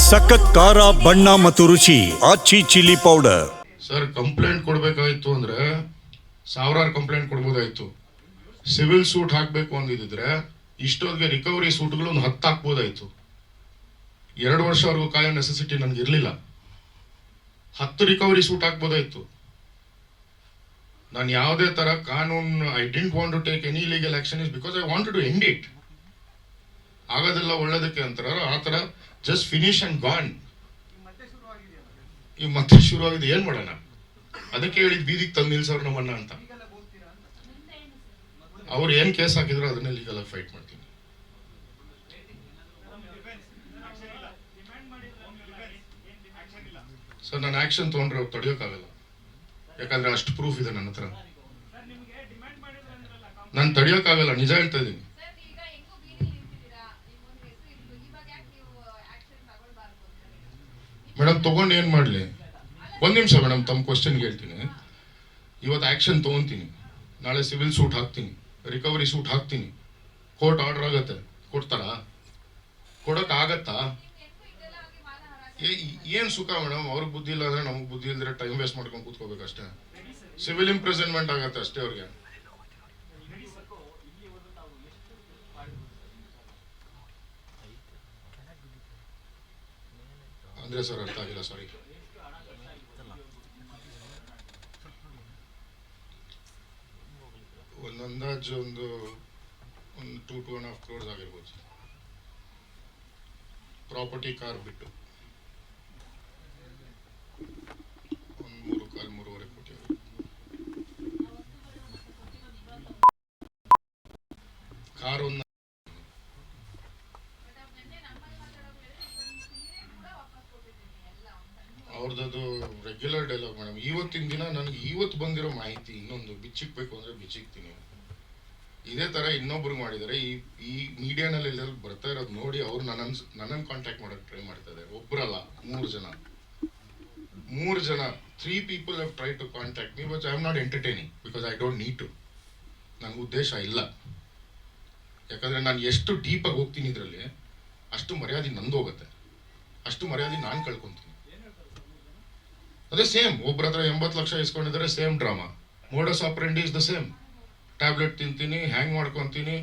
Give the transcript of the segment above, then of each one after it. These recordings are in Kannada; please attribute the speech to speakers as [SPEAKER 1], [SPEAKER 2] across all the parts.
[SPEAKER 1] ಸಖತ್ ಖಾರ ಬಣ್ಣ ಮತ್ತು ರುಚಿ ಆಚಿ ಚಿಲ್ಲಿ ಪೌಡರ್.
[SPEAKER 2] ಸರ್, ಕಂಪ್ಲೇಂಟ್ ಕೊಡಬೇಕಾಯ್ತು ಅಂದ್ರೆ ಸಾವಿರಾರು ಕಂಪ್ಲೇಂಟ್ ಕೊಡ್ಬೋದಾಯ್ತು. ಸಿವಿಲ್ ಸೂಟ್ ಹಾಕಬೇಕು ಅಂದಿದ್ರೆ ಇಷ್ಟೊತ್ತಿಗೆ ರಿಕವರಿ ಸೂಟ್ಗಳು ಒಂದು 10 ಹಾಕ್ಬೋದಾಯ್ತು. 2 ವರ್ಷವರೆಗೂ ಕಾಯೋ ನೆಸೆಸಿಟಿ ನನಗೆ ಇರಲಿಲ್ಲ. 10 ರಿಕವರಿ ಸೂಟ್ ಹಾಕ್ಬೋದಾಯ್ತು. ನಾನು ಯಾವುದೇ ತರ ಕಾನೂನು I didn't want to take any legal action is because I want to end it. ಆಗೋದೆಲ್ಲ ಒಳ್ಳೇದಕ್ಕೆ ಅಂತಾರ, ಆ ತರ ಜಸ್ಟ್ ಫಿನಿಶ್ ಅಂಡ್ ಗಾನ್. ಈಗ ಮತ್ತೆ ಶುರು ಆಗಿದೆ, ಏನ್ ಮಾಡೋಣ? ಅದಕ್ಕೆ ಹೇಳಿದ್ ಬೀದಿಗೆ ತಂದು ನಿಲ್ಸವ್ರು ನಮ್ಮನ್ನ ಅಂತ. ಅವ್ರು ಏನ್ ಕೇಸ್ ಹಾಕಿದ್ರು ಅದನ್ನೇ ಲೀಗಲ್ ಆಗಿ ಫೈಟ್ ಮಾಡ್ತೀನಿ. ಸರ್, ನಾನು ಆಕ್ಷನ್ ತಗೊಂಡ್ರೆ ಅವ್ರು ತಡೆಯೋಕ್ಕಾಗಲ್ಲ, ಯಾಕಂದ್ರೆ ಅಷ್ಟು ಪ್ರೂಫ್ ಇದೆ ನನ್ನ ಹತ್ರ. ನಾನು ತಡೆಯೋಕ್ಕಾಗಲ್ಲ, ನಿಜ ಹೇಳ್ತಾ ಇದ್ದೀನಿ. ಮೇಡಮ್, ತಗೊಂಡು ಏನ್ ಮಾಡ್ಲಿ? ಒಂದ್ ನಿಮಿಷ ಮೇಡಮ್, ತಮ್ಮ ಕ್ವಶನ್ಗೆ ಹೇಳ್ತೀನಿ. ಇವತ್ತು ಆಕ್ಷನ್ ತಗೊಂತೀನಿ, ನಾಳೆ ಸಿವಿಲ್ ಸೂಟ್ ಹಾಕ್ತೀನಿ, ರಿಕವರಿ ಸೂಟ್ ಹಾಕ್ತೀನಿ, ಕೋರ್ಟ್ ಆರ್ಡರ್ ಆಗತ್ತೆ, ಕೊಡ್ತಾರಾ? ಕೊಡಕ್ ಆಗತ್ತಾ? ಏನ್ ಸುಖ ಮೇಡಮ್? ಅವ್ರಿಗೆ ಬುದ್ಧಿ ಇಲ್ಲ ಅಂದ್ರೆ ನಮಗ್ ಬುದ್ಧಿ ಇಲ್ದ್ರೆ ಟೈಮ್ ವೇಸ್ಟ್ ಮಾಡ್ಕೊಂಡು ಕೂತ್ಕೋಬೇಕಷ್ಟೇ. ಸಿವಿಲ್ ಇಂಪ್ರಿಸನ್ಮೆಂಟ್ ಆಗತ್ತೆ ಅಷ್ಟೇ ಅವ್ರಿಗೆ. ಅಂದ್ರೆ ಸರ್, ಅರ್ಥ ಆಗಿಲ್ಲ, ಸಾರಿ. ಒಂದು ಅಂದಾಜು ಒಂದು 2.5 crores ಆಗಿರ್ಬೋದು. ಪ್ರಾಪರ್ಟಿ ಕಾರ್ ಬಿಟ್ಟು 3.5 ಕೋಟಿ ಕಾರ್ ಒಂದು. ಅವ್ರದ್ದು ರೆಗ್ಯುಲರ್ ಡೈಲಾಗ್ ಮೇಡಮ್. ಇವತ್ತಿನ ದಿನ ನನಗೆ ಇವತ್ತು ಬಂದಿರೋ ಮಾಹಿತಿ ಇನ್ನೊಂದು ಬಿಚ್ಚಿಕ್ಬೇಕು ಅಂದ್ರೆ ಬಿಚ್ಚಿಕ್ತೀನಿ. ಇದೇ ತರ ಇನ್ನೊಬ್ರಿಗೆ ಮಾಡಿದ್ದಾರೆ. ಈ ಮೀಡಿಯಾನಲ್ಲಿ ಎಲ್ಲರೂ ಬರ್ತಾ ಇರೋದು ನೋಡಿ ಅವ್ರು ನನ್ನನ್ನು ಕಾಂಟ್ಯಾಕ್ಟ್ ಮಾಡಕ್ ಟ್ರೈ ಮಾಡ್ತಾ ಇದ್ದಾರೆ. ಒಬ್ಬರಲ್ಲ, 3 ಜನ. 3 people have tried to contact me, but I am not entertaining because I don't need to. ನನ್ನ ಉದ್ದೇಶ ಇಲ್ಲ. ಯಾಕಂದ್ರೆ ನಾನು ಎಷ್ಟು ಡೀಪ್ ಆಗಿ ಹೋಗ್ತೀನಿ ಇದರಲ್ಲಿ, ಅಷ್ಟು ಮರ್ಯಾದೆ ನಂದು ಹೋಗುತ್ತೆ, ಅಷ್ಟು ಮರ್ಯಾದೆ ನಾನು ಕಳ್ಕೊಂತೀನಿ. ಅದೇ ಸೇಮ್, ಒಬ್ಬರ ಹತ್ರ 80 ಲಕ್ಷ ಇಸ್ಕೊಂಡಿದ್ದಾರೆ, same drama. Modus operandi is the same. Tablet ತಿಂತೀನಿ, ಹ್ಯಾಂಗ್ ಮಾಡ್ಕೊತೀನಿ,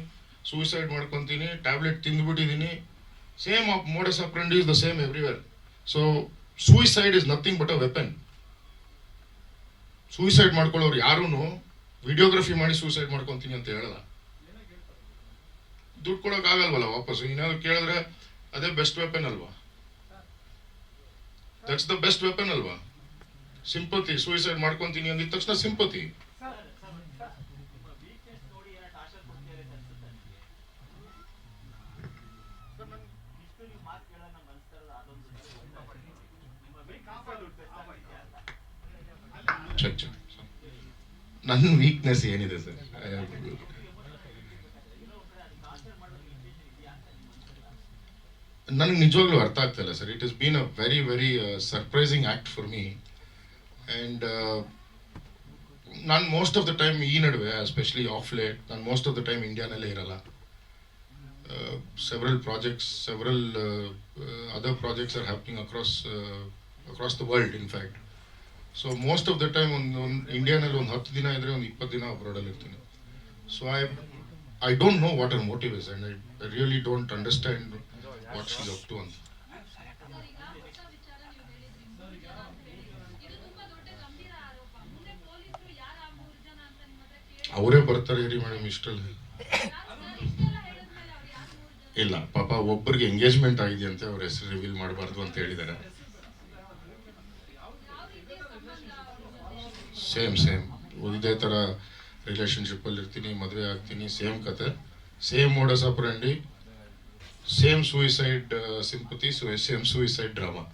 [SPEAKER 2] ಸೂಸೈಡ್ ಮಾಡ್ಕೊತೀನಿ, ಟ್ಯಾಬ್ಲೆಟ್ ತಿಂದ್ಬಿಟ್ಟಿದ್ದೀನಿ. Same modus operandi is the same everywhere. So suicide is nothing but a weapon. Suicide ಮಾಡ್ಕೊಳ್ಳೋರು ಯಾರೂ ವಿಡಿಯೋಗ್ರಫಿ ಮಾಡಿ ಸೂಸೈಡ್ ಮಾಡ್ಕೊತೀನಿ ಅಂತ ಹೇಳಲ್ಲ. ದುಡ್ಡು ಕೊಡೋಕೆ ಆಗಲ್ವಲ್ಲ ವಾಪಸ್. ಏನಾದ್ರು ಕೇಳಿದ್ರೆ ಅದೇ ಬೆಸ್ಟ್ ವೆಪನ್ ಅಲ್ವಾ? ದಟ್ಸ್ ದ ಬೆಸ್ಟ್ ವೆಪನ್ ಅಲ್ವಾ? ಸಿಂಪತಿ. ಸೂಯಿಸೈಡ್ ಮಾಡ್ಕೊಂತೀನಿ ಅಂದಿದ ತಕ್ಷಣ ಸಿಂಪತಿ. ನನ್ನ ವೀಕ್ನೆಸ್ ಏನಿದೆ ಸರ್? ನನಗೆ ನಿಜವಾಗ್ಲೂ ಅರ್ಥ ಆಗ್ತಾ ಇಲ್ಲ sir. It is been a very very surprising act for me. And ನಾನು ಮೋಸ್ಟ್ ಆಫ್ ದ ಟೈಮ್ ಈ ನಡುವೆ, ಎಸ್ಪೆಷಲಿ ಆಫ್ ಲೇಟ್, ನಾನು ಮೋಸ್ಟ್ ಆಫ್ ದ ಟೈಮ್ ಇಂಡಿಯಾನಲ್ಲೇ ಇರಲ್ಲ. several projects, several other projects are happening across the world, in fact. So most of the time ಒಂದು ಇಂಡಿಯಾನಲ್ಲಿ ಒಂದು 10 ದಿನ ಇದ್ರೆ ಒಂದು 20 ದಿನ ಅಬ್ರಾಡಲ್ಲಿ ಇರ್ತೀನಿ. So I don't know what her motive is, and I really don't understand what she's up to. ಅಂತ ಅವರೇ ಬರ್ತಾರೆ ಇರಿ ಮೇಡಮ್ ಇಷ್ಟಲ್ಲಿ. ಇಲ್ಲ ಪಾಪ, ಒಬ್ಬರಿಗೆ ಎಂಗೇಜ್ಮೆಂಟ್ ಆಗಿದೆಯಂತೆ, ಅವ್ರ ಹೆಸರು ರಿವೀಲ್ ಮಾಡಬಾರ್ದು ಅಂತ ಹೇಳಿದ್ದಾರೆ. ಸೇಮ್ ಇದೇ ಥರ ರಿಲೇಷನ್ಶಿಪ್ಪಲ್ಲಿ ಇರ್ತೀನಿ, ಮದುವೆ ಆಗ್ತೀನಿ, ಸೇಮ್ ಕತೆ, same modus operandi, same suicide sympathy, same suicide drama.